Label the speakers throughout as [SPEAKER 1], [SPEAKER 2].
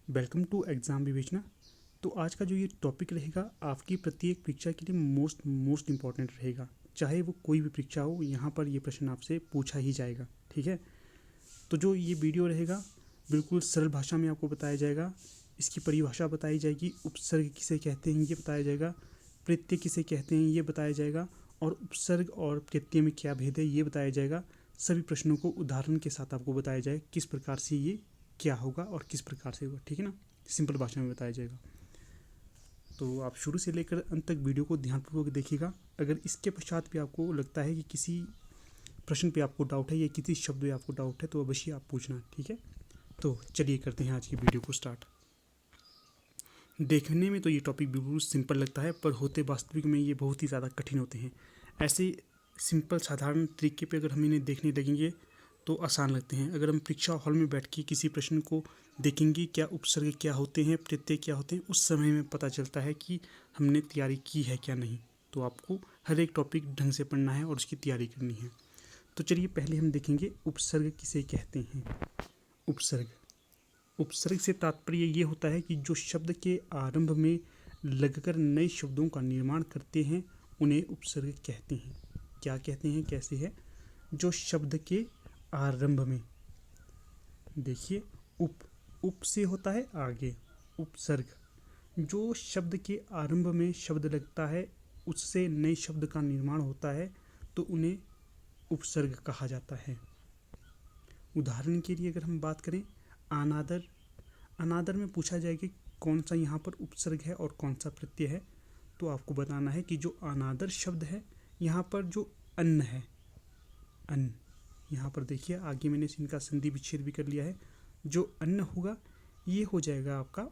[SPEAKER 1] Welcome to exam विवेचना। तो आज का जो ये टॉपिक रहेगा आपकी प्रत्येक परीक्षा के लिए मोस्ट इम्पॉर्टेंट रहेगा। चाहे वो कोई भी परीक्षा हो, यहाँ पर ये प्रश्न आपसे पूछा ही जाएगा। ठीक है, तो जो ये वीडियो रहेगा बिल्कुल सरल भाषा में आपको बताया जाएगा। इसकी परिभाषा बताई जाएगी, उपसर्ग किसे कहते हैं ये बताया जाएगा, प्रत्यय किसे कहते हैं ये बताया जाएगा, और उपसर्ग और प्रत्यय में क्या भेद है ये बताया जाएगा। सभी प्रश्नों को उदाहरण के साथ आपको बताया जाए किस प्रकार से ये क्या होगा और किस प्रकार से होगा। ठीक है ना, सिंपल भाषा में बताया जाएगा। तो आप शुरू से लेकर अंत तक वीडियो को ध्यानपूर्वक देखिएगा। अगर इसके पश्चात भी आपको लगता है कि किसी प्रश्न पे आपको डाउट है या किसी शब्द पे आपको डाउट है तो अवश्य आप पूछना। ठीक है, तो चलिए करते हैं आज की वीडियो को स्टार्ट। देखने में तो ये टॉपिक बिल्कुल सिंपल लगता है, पर होते वास्तविक में ये बहुत ही ज़्यादा कठिन होते हैं। ऐसे सिंपल साधारण तरीके पे अगर हम इन्हें देखने लगेंगे तो आसान लगते हैं। अगर हम परीक्षा हॉल में बैठ के किसी प्रश्न को देखेंगे, क्या उपसर्ग क्या होते हैं, प्रत्यय क्या होते हैं, उस समय में पता चलता है कि हमने तैयारी की है क्या नहीं। तो आपको हर एक टॉपिक ढंग से पढ़ना है और उसकी तैयारी करनी है। तो चलिए पहले हम देखेंगे उपसर्ग किसे कहते हैं। उपसर्ग से तात्पर्य ये होता है कि जो शब्द के आरंभ में लगकर नए शब्दों का निर्माण करते हैं उन्हें उपसर्ग कहते हैं। क्या कहते हैं, कैसे है? जो शब्द के आरंभ में, देखिए उप से होता है आगे उपसर्ग। जो शब्द के आरंभ में शब्द लगता है उससे नए शब्द का निर्माण होता है तो उन्हें उपसर्ग कहा जाता है। उदाहरण के लिए अगर हम बात करें अनादर में पूछा जाए कि कौन सा यहाँ पर उपसर्ग है और कौन सा प्रत्यय है, तो आपको बताना है कि जो अनादर शब्द है यहाँ पर जो अन्न है, अन्न, यहाँ पर देखिए आगे मैंने इनका संधि विच्छेद भी कर लिया है। जो अन्न होगा ये हो जाएगा आपका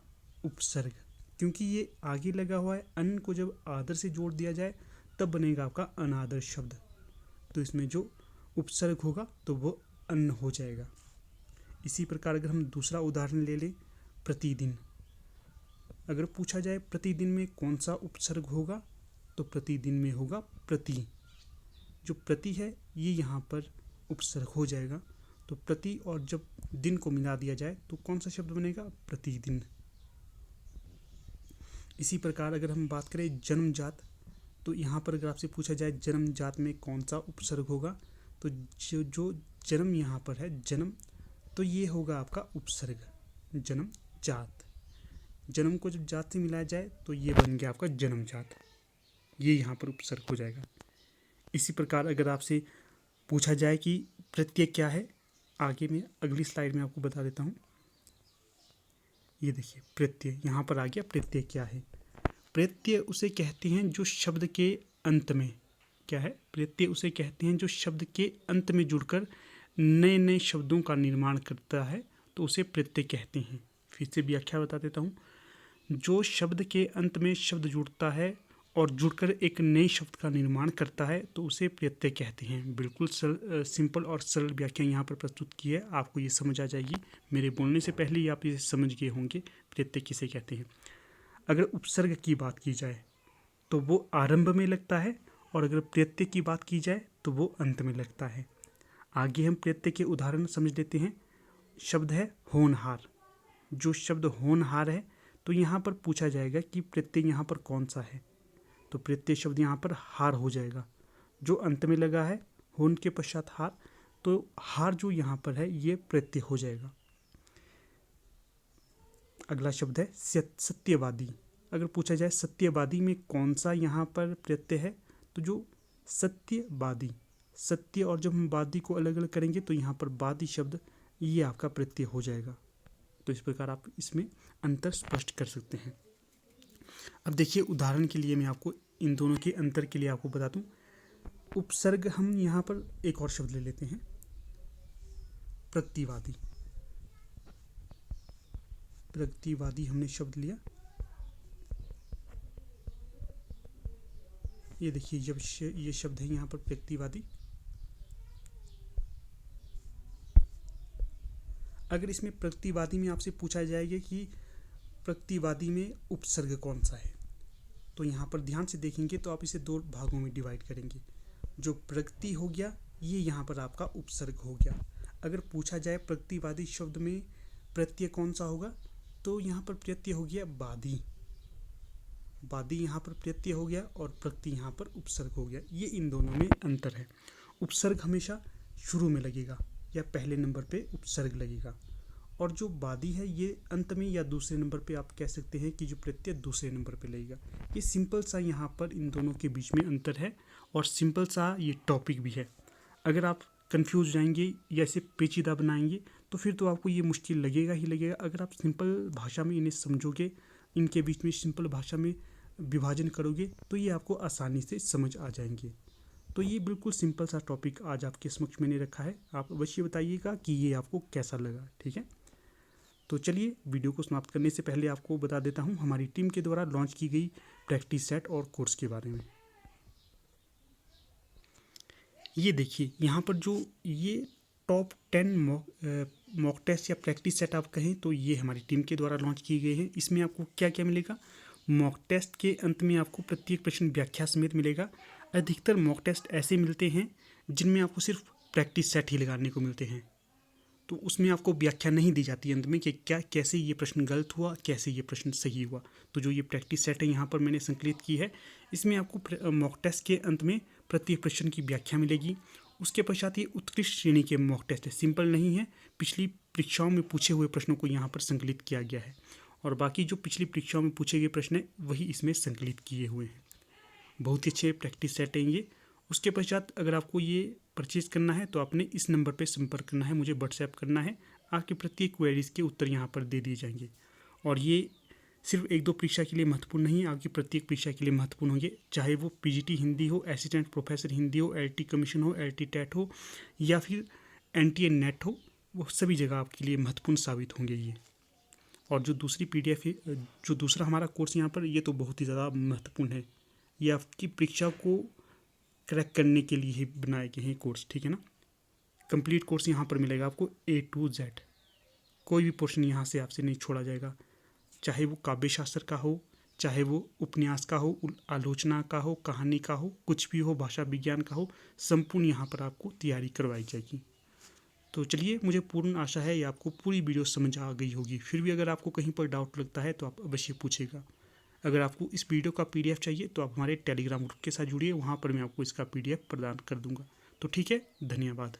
[SPEAKER 1] उपसर्ग, क्योंकि ये आगे लगा हुआ है। अन्न को जब आदर से जोड़ दिया जाए तब बनेगा आपका अनादर शब्द, तो इसमें जो उपसर्ग होगा तो वो अन्न हो जाएगा। इसी प्रकार अगर हम दूसरा उदाहरण ले लें, प्रतिदिन। अगर पूछा जाए प्रतिदिन में कौन सा उपसर्ग होगा, तो प्रतिदिन में होगा प्रति। जो प्रति है ये यहाँ पर उपसर्ग हो जाएगा। तो प्रति और जब दिन को मिला दिया जाए तो कौन सा शब्द बनेगा? प्रतिदिन। इसी प्रकार अगर हम बात करें जन्मजात, तो यहाँ पर अगर आपसे पूछा जाए जन्मजात में कौन सा उपसर्ग होगा, तो जो जन्म यहाँ पर है जन्म, तो ये होगा आपका उपसर्ग जन्मजात। जन्म को जब जात से मिलाया जाए तो ये बन गया आपका जन्मजात, ये यहाँ पर उपसर्ग हो जाएगा। इसी प्रकार अगर आपसे पूछा जाए कि प्रत्यय क्या है, आगे में अगली स्लाइड में आपको बता देता हूँ। ये देखिए प्रत्यय यहाँ पर आ गया। प्रत्यय क्या है? प्रत्यय उसे कहते हैं जो शब्द के अंत में, क्या है? प्रत्यय उसे कहते हैं जो शब्द के अंत में जुड़कर नए नए शब्दों का निर्माण करता है, तो उसे प्रत्यय कहते हैं। फिर से व्याख्या बता देता हूँ। जो शब्द के अंत में शब्द जुड़ता है और जुड़कर एक नए शब्द का निर्माण करता है तो उसे प्रत्यय कहते हैं। बिल्कुल सिंपल और सरल व्याख्या यहाँ पर प्रस्तुत की है, आपको ये समझ आ जाएगी। मेरे बोलने से पहले ही आप ये समझ गए होंगे प्रत्यय किसे कहते हैं। अगर उपसर्ग की बात की जाए तो वो आरंभ में लगता है, और अगर प्रत्यय की बात की जाए तो वो अंत में लगता है। आगे हम प्रत्यय के उदाहरण समझ लेते हैं। शब्द है होनहार। जो शब्द होनहार है तो यहाँ पर पूछा जाएगा कि प्रत्यय यहाँ पर कौन सा है, तो प्रत्यय शब्द यहाँ पर हार हो जाएगा। जो अंत में लगा है होन के पश्चात हार, तो हार जो यहाँ पर है ये प्रत्यय हो जाएगा। अगला शब्द है सत्यवादी। अगर पूछा जाए सत्यवादी में कौन सा यहाँ पर प्रत्यय है, तो जो सत्यवादी, सत्य और जब हम वादी को अलग अलग करेंगे तो यहाँ पर वादी शब्द ये आपका प्रत्यय हो जाएगा। तो इस प्रकार आप इसमें अंतर स्पष्ट कर सकते हैं। अब देखिए उदाहरण के लिए मैं आपको इन दोनों के अंतर के लिए आपको बता दूं। उपसर्ग हम यहाँ पर एक और शब्द ले लेते हैं, प्रगतिवादी। प्रगतिवादी हमने शब्द लिया, ये देखिए जब ये शब्द है यहाँ पर प्रगतिवादी। अगर इसमें प्रगतिवादी में आपसे पूछा जाएगा कि प्रगतिवादी में उपसर्ग कौन सा है, तो यहाँ पर ध्यान से देखेंगे तो आप इसे दो भागों में डिवाइड करेंगे। जो प्रगति हो गया ये यहाँ पर आपका उपसर्ग हो गया। अगर पूछा जाए प्रगतिवादी शब्द में प्रत्यय कौन सा होगा, तो तो यहाँ पर प्रत्यय हो गया बादी, बादी यहाँ पर प्रत्यय हो गया और प्रकृति यहाँ पर उपसर्ग हो गया। ये इन दोनों में अंतर है। उपसर्ग हमेशा शुरू में लगेगा या पहले नंबर पे उपसर्ग लगेगा, और जो बादी है ये अंत में या दूसरे नंबर पे आप कह सकते हैं कि जो प्रत्यय दूसरे नंबर पे लगेगा। ये सिंपल सा यहाँ पर इन दोनों के बीच में अंतर है और सिंपल सा ये टॉपिक भी है। अगर आप कंफ्यूज हो जाएंगे या इसे पेचीदा बनाएंगे तो फिर तो आपको ये मुश्किल लगेगा ही लगेगा। अगर आप सिंपल भाषा में इन्हें समझोगे, इनके बीच में सिंपल भाषा में विभाजन करोगे तो ये आपको आसानी से समझ आ जाएंगे। तो ये बिल्कुल सिंपल सा टॉपिक आज आपके समक्ष मैंने रखा है। आप अवश्य बताइएगा कि ये आपको कैसा लगा। ठीक है, तो चलिए वीडियो को समाप्त करने से पहले आपको बता देता हूँ हमारी टीम के द्वारा लॉन्च की गई प्रैक्टिस सेट और कोर्स के बारे में। ये देखिए यहाँ पर जो ये टॉप 10 मॉक टेस्ट या प्रैक्टिस सेट आप कहें तो ये हमारी टीम के द्वारा लॉन्च किए गए हैं। इसमें आपको क्या क्या मिलेगा? मॉक टेस्ट के अंत में आपको प्रत्येक प्रश्न व्याख्या समेत मिलेगा। अधिकतर मॉक टेस्ट ऐसे मिलते हैं जिनमें आपको सिर्फ प्रैक्टिस सेट ही लगाने को मिलते हैं, तो उसमें आपको व्याख्या नहीं दी जाती अंत में कि क्या कैसे ये प्रश्न गलत हुआ, कैसे ये प्रश्न सही हुआ। तो जो ये प्रैक्टिस सेट है यहाँ पर मैंने संकलित की है, इसमें आपको मॉक टेस्ट के अंत में प्रत्येक प्रश्न की व्याख्या मिलेगी। उसके पश्चात ये उत्कृष्ट श्रेणी के मॉक टेस्ट है, सिंपल नहीं है, पिछली परीक्षाओं में पूछे हुए प्रश्नों को यहाँ पर संकलित किया गया है और बाकी जो पिछली परीक्षाओं में पूछे गए प्रश्न हैं वही इसमें संकलित किए हुए हैं। बहुत ही अच्छे प्रैक्टिस सेट हैं ये। उसके पश्चात अगर आपको ये परचेज करना है तो आपने इस नंबर पर संपर्क करना है, मुझे व्हाट्सएप करना है। आपके प्रत्येक क्वेरीज के उत्तर यहाँ पर दे दिए जाएंगे और ये सिर्फ 1-2 परीक्षा के लिए महत्वपूर्ण नहीं है, आपकी प्रत्येक परीक्षा के लिए महत्वपूर्ण होंगे, चाहे वो पीजीटी हिंदी हो, असिस्टेंट प्रोफेसर हिंदी हो, एलटी कमीशन हो, एलटी टेट हो या फिर एनटीए नेट हो, वो सभी जगह आपके लिए महत्वपूर्ण साबित होंगे ये। और जो दूसरी पीडीएफ है, जो दूसरा हमारा कोर्स यहाँ पर, ये तो बहुत ही ज़्यादा महत्वपूर्ण है। ये आपकी परीक्षा को क्रैक करने के लिए ही बनाए गए हैं कोर्स, ठीक है ना। कंप्लीट कोर्स यहाँ पर मिलेगा आपको A to Z, कोई भी पोर्शन यहाँ से आपसे नहीं छोड़ा जाएगा, चाहे वो काव्य शास्त्र का हो, चाहे वो उपन्यास का हो, आलोचना का हो, कहानी का हो, कुछ भी हो, भाषा विज्ञान का हो, संपूर्ण यहाँ पर आपको तैयारी करवाई जाएगी। तो चलिए, मुझे पूर्ण आशा है ये आपको पूरी वीडियो समझ आ गई होगी। फिर भी अगर आपको कहीं पर डाउट लगता है तो आप अवश्य पूछेगा। अगर आपको इस वीडियो का PDF चाहिए तो आप हमारे टेलीग्राम ग्रुप के साथ जुड़िए, वहाँ पर मैं आपको इसका PDF प्रदान कर दूँगा। तो ठीक है, धन्यवाद।